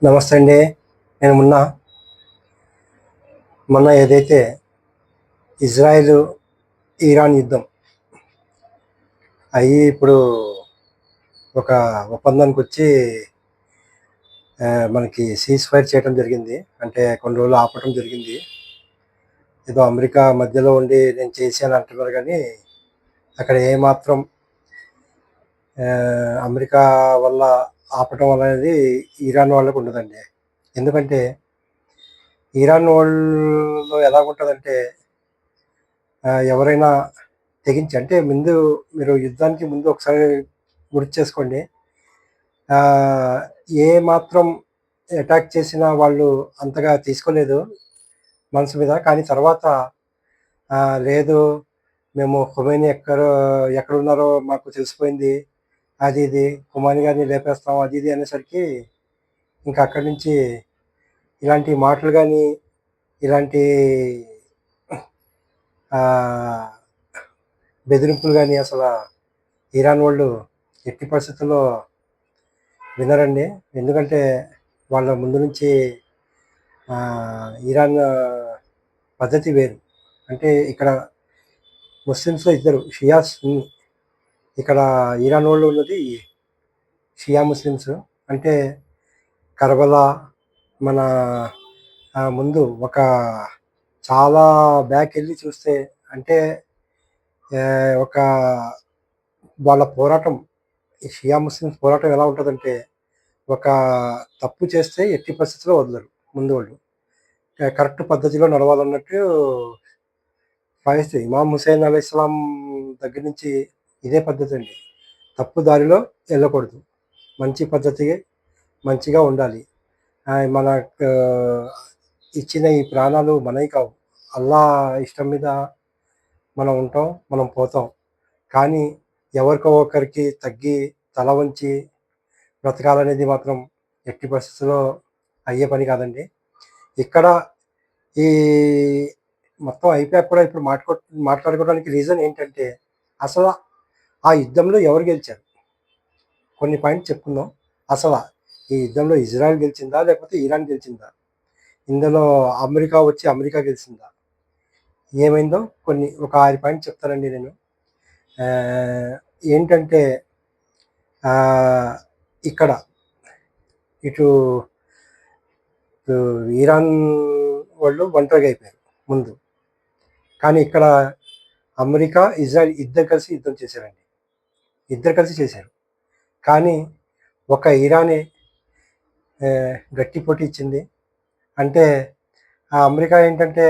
నమస్తే అండి. నేను మొన్న ఏదైతే ఇజ్రాయెల్, ఇరాన్ యుద్ధం అయ్యి ఇప్పుడు ఒక ఒప్పందానికొచ్చి మనకి సీజ్ ఫైర్ చేయడం జరిగింది. అంటే కొన్ని రోజులు ఆపటం జరిగింది. ఏదో అమెరికా మధ్యలో ఉండి నేను చేశాను అంటున్నారు కానీ అక్కడ ఏమాత్రం అమెరికా వల్ల ఆపటం అనేది ఇరాన్ వాళ్ళకు ఉండదండి. ఎందుకంటే ఇరాన్ వాళ్ళలో ఎలాగుంటుందంటే ఎవరైనా తెగించి అంటే ముందు మీరు యుద్ధానికి ముందు ఒకసారి గుర్తు చేసుకోండి. ఏ మాత్రం అటాక్ చేసినా వాళ్ళు అంతగా తీసుకోలేదు మనసు మీద. కానీ తర్వాత లేదు మేము ఖొమైనీ ఎక్కడున్నారో మాకు తెలిసిపోయింది. అది ఇది ఖొమైనీ గారిని లేపేస్తాం అది ఇది అనేసరికి ఇంకా అక్కడి నుంచి ఇలాంటి మాటలు కానీ ఇలాంటి బెదిరింపులు కానీ అసలు ఇరాన్ వాళ్ళు ఎట్టి పరిస్థితుల్లో వినరండి. ఎందుకంటే వాళ్ళ ముందు నుంచి ఇరాన్ పద్ధతి వేరు. అంటే ఇక్కడ ముస్లిమ్స్లో ఇద్దరు షియా సున్నీ. ఇక్కడ ఇరాన్ వాళ్ళు ఉన్నది షియా ముస్లిమ్స్. అంటే కర్బలా మన ముందు ఒక చాలా బ్యాక్ వెళ్ళి చూస్తే అంటే ఒక వాళ్ళ పోరాటం షియా ముస్లిమ్స్ పోరాటం ఎలా ఉంటుందంటే ఒక తప్పు చేస్తే ఎట్టి పరిస్థితిలో వదలరు ముందు వాళ్ళు. కరెక్ట్ పద్ధతిలో నడవాలన్నట్టు పాటిస్తారు. ఇమాం హుసేన్ అలైహిస్సలాం దగ్గర నుంచి ఇదే పద్ధతి అండి. తప్పు దారిలో వెళ్ళకూడదు. మంచి పద్ధతి మంచిగా ఉండాలి. మనకు ఇచ్చిన ఈ ప్రాణాలు మనవి కావు. అల్లా ఇష్టం మీద మనం ఉంటాం, మనం పోతాం. కానీ ఎవరికో ఒకరికి తగ్గి తల వంచి బ్రతకాలనేది మాత్రం ఎట్టి పరిస్థితుల్లో అయ్యే పని కాదండి. ఇక్కడ ఈ మొత్తం అయిపోయాక కూడా ఇప్పుడు మాట్లాడుకోవడానికి రీజన్ ఏంటంటే అసలు ఆ యుద్ధంలో ఎవరు గెలిచారు? కొన్ని పాయింట్స్ చెప్పుకుందాం. అసలు ఈ యుద్ధంలో ఇజ్రాయెల్ గెలిచిందా? లేకపోతే ఇరాన్ గెలిచిందా? ఇందులో అమెరికా వచ్చి అమెరికా గెలిచిందా? ఏమైందో ఒక 6 పాయింట్స్ చెప్తానండి నేను. ఏంటంటే ఇక్కడ ఇటు ఇరాన్ వాళ్ళు ఒంటరిగా అయిపోయారు ముందు. కానీ ఇక్కడ అమెరికా, ఇజ్రాయెల్ ఇద్దరు కలిసి యుద్ధం చేశారండి. ఇద్దరు కలిసి చేశారు. కానీ ఒక ఇరానే గట్టి పోటీ ఇచ్చింది. అంటే అమెరికా ఏంటంటే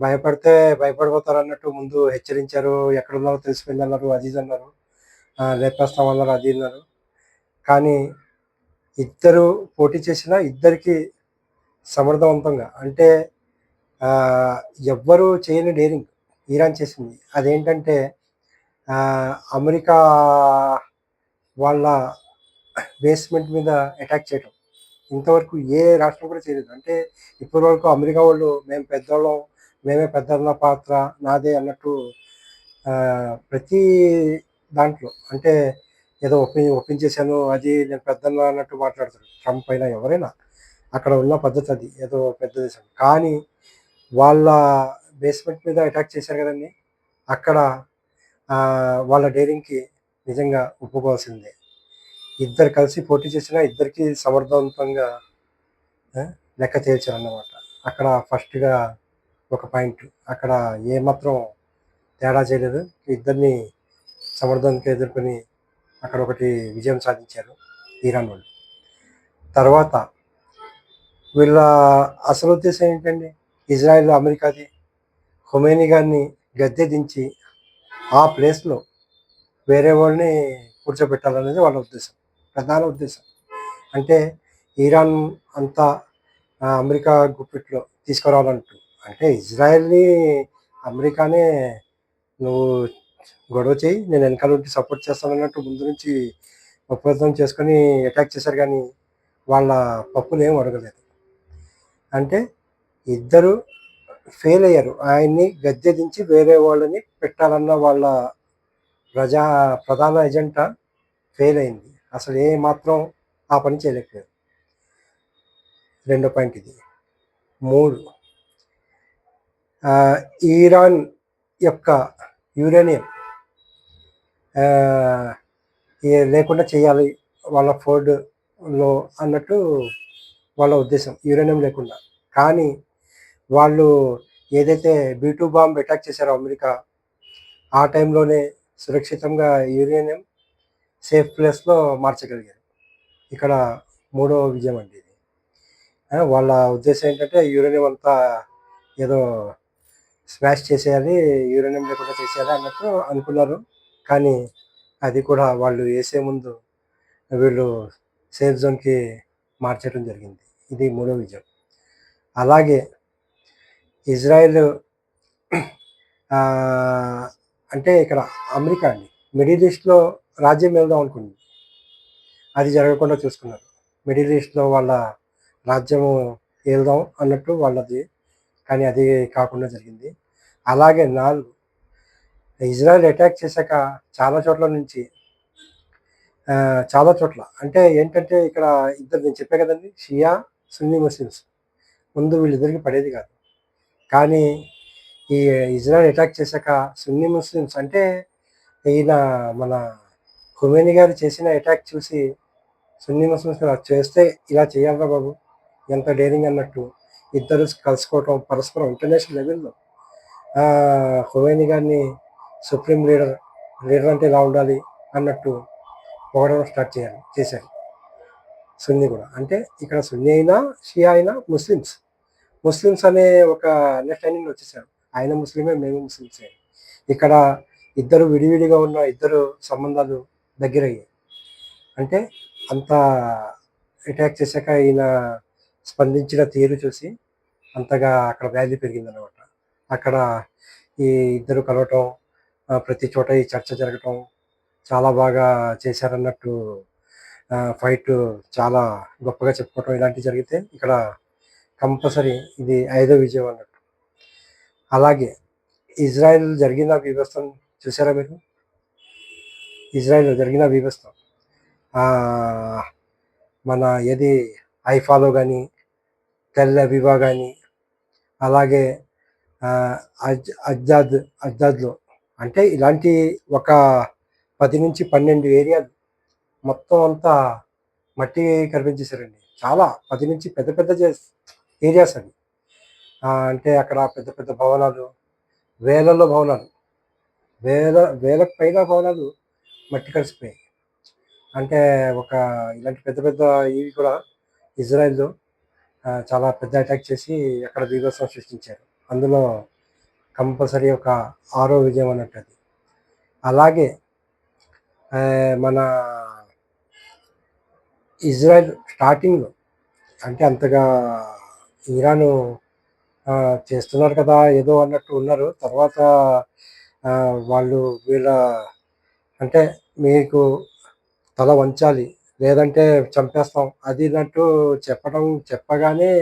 భయపడితే భయపడిపోతారు అన్నట్టు ముందు హెచ్చరించారు. ఎక్కడున్నారో తెలిసిపోయిందన్నారు, అది ఇది అన్నారు, లేపేస్తామన్నారు, అది అన్నారు. కానీ ఇద్దరు పోటీ చేసినా ఇద్దరికి సమర్థవంతంగా అంటే ఎవ్వరూ చేయని డేరింగ్ ఇరాన్ చేసింది. అదేంటంటే అమెరికా వాళ్ళ బేస్మెంట్ మీద అటాక్ చేయడం. ఇంతవరకు ఏ రాష్ట్రం కూడా చేయలేదు. అంటే ఇప్పటి వరకు అమెరికా వాళ్ళు మేము పెద్దోళ్ళం, మేమే పెద్దన్న పాత్ర నాదే అన్నట్టు ప్రతి దాంట్లో అంటే ఏదో ఒప్పించేశాను, అది నేను పెద్దన్న అన్నట్టు మాట్లాడతారు. ట్రంప్ అయినా ఎవరైనా అక్కడ ఉన్న పద్ధతి అది. ఏదో పెద్ద దేశం. కానీ వాళ్ళ బేస్మెంట్ మీద అటాక్ చేశారు కదండి. అక్కడ వాళ్ళ డేరింగ్కి నిజంగా ఒప్పుకోవాల్సిందే. ఇద్దరు కలిసి పోటీ చేసినా ఇద్దరికి సమర్థవంతంగా లెక్క తేల్చారన్నమాట. అక్కడ ఫస్ట్గా ఒక పాయింట్. అక్కడ ఏమాత్రం తేడా చేయలేదు. ఇద్దరిని సమర్థవంతంగా ఎదుర్కొని అక్కడ ఒకటి విజయం సాధించారు ఇరాన్ వాళ్ళు. తర్వాత వీళ్ళ అసలు ఉద్దేశం ఏంటండి? ఇజ్రాయెల్ అమెరికాది ఖొమైనీ గారిని గద్దె దించి ఆ ప్లేస్లో వేరే వాళ్ళని కూర్చోబెట్టాలనేది వాళ్ళ ఉద్దేశం, ప్రధాన ఉద్దేశం. అంటే ఇరాన్ అంతా అమెరికా గుప్పిట్లో తీసుకురావాలంటూ. అంటే ఇజ్రాయెల్ని అమెరికానే నువ్వు గొడవ చేయి, నేను వెనకాల ఉండి సపోర్ట్ చేస్తానన్నట్టు ముందు నుంచి ఒప్పందం చేసుకొని అటాక్ చేశారు. కానీ వాళ్ళ పప్పులేం అడగలేదు. అంటే ఇద్దరు ఫెయిల్ అయ్యారు. ఆయన్ని గద్దె దించి వేరే వాళ్ళని పెట్టాలన్న వాళ్ళ ప్రధాన ఎజెండా ఫెయిల్ అయింది. అసలు ఏ మాత్రం ఆ పని చేయలేకపోయారు. రెండో పాయింట్ ఇది. 3 ఇరాన్ యొక్క యురేనియం లేకుండా చేయాలి వాళ్ళ ఫోర్డ్‌లో అన్నట్టు వాళ్ళ ఉద్దేశం. యురేనియం లేకుండా. కానీ వాళ్ళు ఏదైతే B2 బాంబ్ అటాక్ చేశారో అమెరికా, ఆ టైంలోనే సురక్షితంగా యురేనియం సేఫ్ ప్లేస్‌లో మార్చగలిగారు. ఇక్కడ మూడో విజయం అండి ఇది. వాళ్ళ ఉద్దేశం ఏంటంటే యురేనియం అంతా ఏదో స్మాష్ చేసేయాలి, యురేనియం లేకుండా చేసేయాలి అన్నట్టు అనుకున్నారు. కానీ అది కూడా వాళ్ళు ఏసే ముందు వీళ్ళు సేఫ్ జోన్‌కి మార్చేయడం జరిగింది. ఇది మూడో విజయం. అలాగే ఇజ్రాయెల్ అంటే ఇక్కడ అమెరికా అండి. మిడిల్ ఈస్ట్‌లో రాజ్యం ఏలుదాం అనుకుంది. అది జరగకుండా చూసుకున్నారు. మిడిల్ ఈస్ట్‌లో వాళ్ళ రాజ్యము ఏలుదాం అన్నట్టు వాళ్ళది. కానీ అది కాకుండా జరిగింది. అలాగే 4 ఇజ్రాయెల్ అటాక్ చేశాక చాలా చోట్ల నుంచి చాలా చోట్ల అంటే ఏంటంటే ఇక్కడ ఇద్దరు నేను చెప్పా కదండీ! షియా, సున్నీ ముస్లిమ్స్. ముందు వీళ్ళిద్దరికీ పడేది కాదు. కానీ ఈ ఇజ్రాయెల్ అటాక్ చేశాక సున్నీ ముస్లిమ్స్ అంటే ఈయన మన ఖొమేని గారు చేసిన అటాక్ చూసి సున్నీ ముస్లిమ్స్ చేస్తే ఇలా చేయాలిరా బాబు! ఎంత డేరింగ్ అన్నట్టు ఇద్దరు కలుసుకోవటం పరస్పరం ఇంటర్నేషనల్ లెవెల్‌లో ఖొమేని గారిని సుప్రీం లీడర్ అంటే ఇలా ఉండాలి అన్నట్టు పొగడడం చేశారు సున్నీ కూడా. అంటే ఇక్కడ సున్నీ అయినా, షియా అయినా ముస్లిమ్స్ అనే ఒక అండర్‌స్టాండింగ్‌లో వచ్చేసారు. ఆయన ముస్లిమే, మేము ముస్లిమ్సే. ఇక్కడ ఇద్దరు విడివిడిగా ఉన్న ఇద్దరు సంబంధాలు దగ్గరయ్యాయి. అంటే అంత అటాక్ చేశాక ఈయన స్పందించిన తీరు చూసి అంతగా అక్కడ వాల్యూ పెరిగిందనమాట. అక్కడ ఈ ఇద్దరు కలవటం, ప్రతి చోట ఈ చర్చ జరగటం చాలా బాగా చేశారన్నట్టు ఫైట్ చాలా గొప్పగా చెప్పుకోవటం ఇలాంటివి జరిగితే ఇక్కడ కంపల్సరీ ఇది ఐదో విజయం అన్నట్టు. అలాగే ఇజ్రాయెల్ జరిగిన బీభత్సం చూసారా మీరు? ఇజ్రాయెల్‌లో జరిగిన బీభత్సం మన ఏది హైఫాలో గానీ, టెల్ అవివా గానీ, అలాగే అజ్దాద్‌లో అంటే ఇలాంటి ఒక 10-12 ఏరియాలు మొత్తం అంతా మట్టి కరిపించేశారండి. చాలా 10 నుంచి పెద్ద పెద్ద ఏరియాస్ అవి. అంటే అక్కడ పెద్ద పెద్ద భవనాలు, వేలల్లో భవనాలు, వేలకు పైగా భవనాలు మట్టి కలిసిపోయాయి. అంటే ఒక ఇలాంటి పెద్ద పెద్ద ఇవి కూడా ఇజ్రాయెల్‌లో చాలా పెద్ద అటాక్ చేసి అక్కడ బీభత్సం సృష్టించారు. అందులో కంపల్సరీ ఒక ఆరో విజయం అన్నట్టది. అలాగే మన ఇజ్రాయెల్ స్టార్టింగ్‌లో అంటే అంతగా ఇరాను చేస్తున్నారు కదా! ఏదో అన్నట్టు ఉన్నారు. తర్వాత వాళ్ళు అంటే మీకు తల వంచాలి, లేదంటే చంపేస్తాం అది అన్నట్టు చెప్పగానే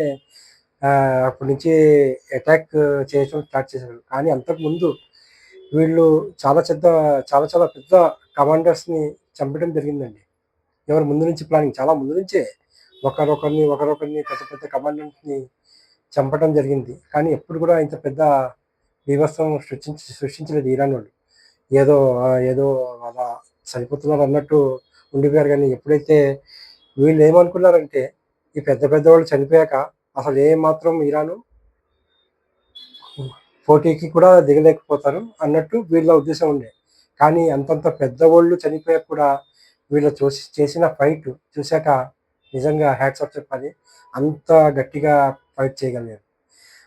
అప్పటి నుంచి అటాక్ చేయడం స్టార్ట్ చేశారు. కానీ అంతకుముందు వీళ్ళు చాలా చాలా పెద్ద కమాండర్స్‌ని చంపడం జరిగిందండి. ఎవరు ముందు నుంచి ప్లానింగ్ చాలా ముందు నుంచే ఒకరొకరిని పెద్ద పెద్ద కమాండర్స్‌ని చంపడం జరిగింది. కానీ ఎప్పుడు కూడా ఇంత పెద్ద బీభత్సం సృష్టించలేదు ఇరాన్ వాళ్ళు. ఏదో అలా చనిపోతున్నారు అన్నట్టు ఉండిపోయారు గానీ ఎప్పుడైతే వీళ్ళేమనుకున్నారంటే ఈ పెద్ద పెద్దవాళ్ళు చనిపోయాక అసలు ఏమాత్రం ఇరాను పోటీకి కూడా దిగలేకపోతారు అన్నట్టు వీళ్ళ ఉద్దేశం ఉండే. కానీ అంతంత పెద్దవోళ్ళు చనిపోయాక కూడా వీళ్ళు చేసిన ఫైట్ చూశాక నిజంగా హ్యాట్స్ ఆఫ్ చెప్పాలి. అంత గట్టిగా ఫైట్ చేయగలిగారు.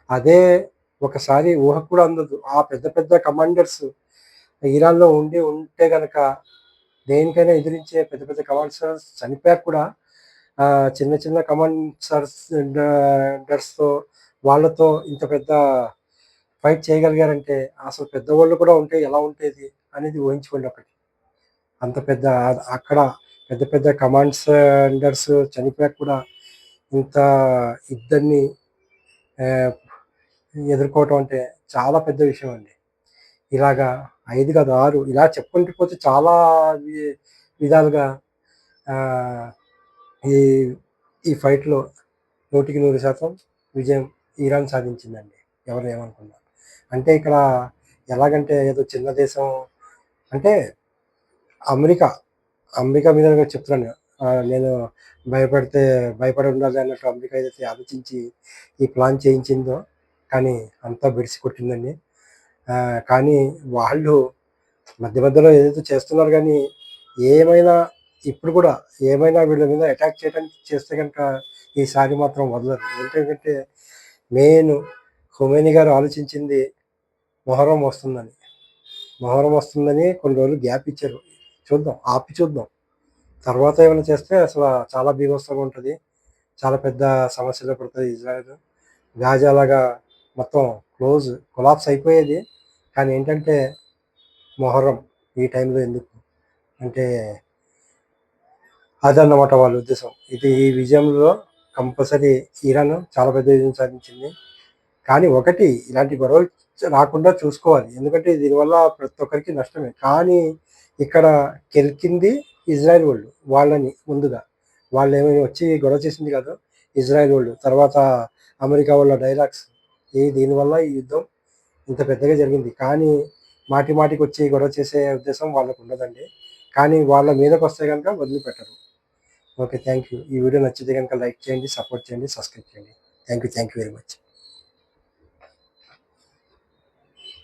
అదే ఒకసారి ఊహకు కూడా అందదు. ఆ పెద్ద పెద్ద కమాండర్స్ ఇరాన్‌లో ఉంటే గనక దేనికైనా ఎదిరించే పెద్ద పెద్ద కమాండర్స్ చనిపోయాక కూడా చిన్న చిన్న కమాండర్స్‌తో వాళ్ళతో ఇంత పెద్ద ఫైట్ చేయగలిగారంటే అసలు పెద్దవాళ్ళు కూడా ఉంటే ఎలా ఉండేది అనేది ఊహించుకోండి ఒకటి. అంత పెద్ద అక్కడ పెద్ద పెద్ద కమాండర్స్ చనిపోయాక కూడా ఇంత ఇద్దరిని ఎదుర్కోవటం అంటే చాలా పెద్ద విషయం అండి. ఇలాగా 5 కాదు 6 ఇలా చెప్పుకుంటూ పోతే చాలా విధాలుగా ఈ ఈ ఫైట్‌లో 100% విజయం ఇరాన్ సాధించిందండి. ఎవరు ఏమనుకున్నా. అంటే ఇక్కడ ఎలాగంటే ఏదో చిన్న దేశం అంటే అమెరికా, అమెరికా మీద చెప్తున్నాను. నేను భయపడితే భయపడి ఉండాలి అన్నట్టు అమెరికా ఏదైతే ఆలోచించి ఈ ప్లాన్ చేయించిందో, కానీ అంతా బెడిసి కొట్టిందండి. కానీ వాళ్ళు మధ్య మధ్యలో ఏదైతే చేస్తున్నారు గానీ, ఏమైనా ఇప్పుడు కూడా ఏమైనా వీళ్ళ మీద అటాక్ చేయడానికి చేస్తే గనక ఈసారి మాత్రం వదలరు. ఏంటంటే మెయిన్ ఖొమైనీ గారు ఆలోచించింది మొహర్రం వస్తుందని. మొహర్రం వస్తుందని కొన్ని రోజులు గ్యాప్ ఇచ్చారు. చూద్దాం, ఆపి చూద్దాం. తర్వాత ఏమైనా చేస్తే అసల చాలా బీభత్సంగా ఉంటది. చాలా పెద్ద సమస్యలో పడతది ఇజ్రాయెల్. గాజా లాగా మొత్తం కొలాప్స్ అయిపోయేది. కానీ ఏంటంటే మొహర్రం ఈ టైంలో ఎందుకు? అంటే అదన్నమాట వాళ్ళ ఉద్దేశం. ఈ విజయంలో కంపల్సరీ ఇరాన్ చాలా పెద్ద విజయం సాధించింది. కానీ ఒకటి ఇలాంటి గొడవలు రాకుండా చూసుకోవాలి. ఎందుకంటే దీనివల్ల ప్రతి ఒక్కరికి నష్టమే. కానీ ఇక్కడ గెలిచింది ఇజ్రాయెల్ వోళ్ళు. వాళ్ళని ముందుగా. వాళ్ళేమి వచ్చి గొడవ చేసింది కాదు. ఇజ్రాయెల్ వోళ్ళు. తర్వాత అమెరికా వాళ్ళ డైలాగ్స్. దీనివల్ల ఈ యుద్ధం ఇంత పెద్దగా జరిగింది. కానీ మాటి మాటికొచ్చి గొడవ చేసే ఉద్దేశం వాళ్ళకుండదండి. కానీ వాళ్ళ మీదకొస్తే గనక వదిలిపెట్టరు. ఓకే. Thank you. ఈ వీడియో నచ్చితే గనక లైక్ చేయండి, సపోర్ట్ చేయండి, సబ్స్క్రైబ్ చేయండి. Thank you very much.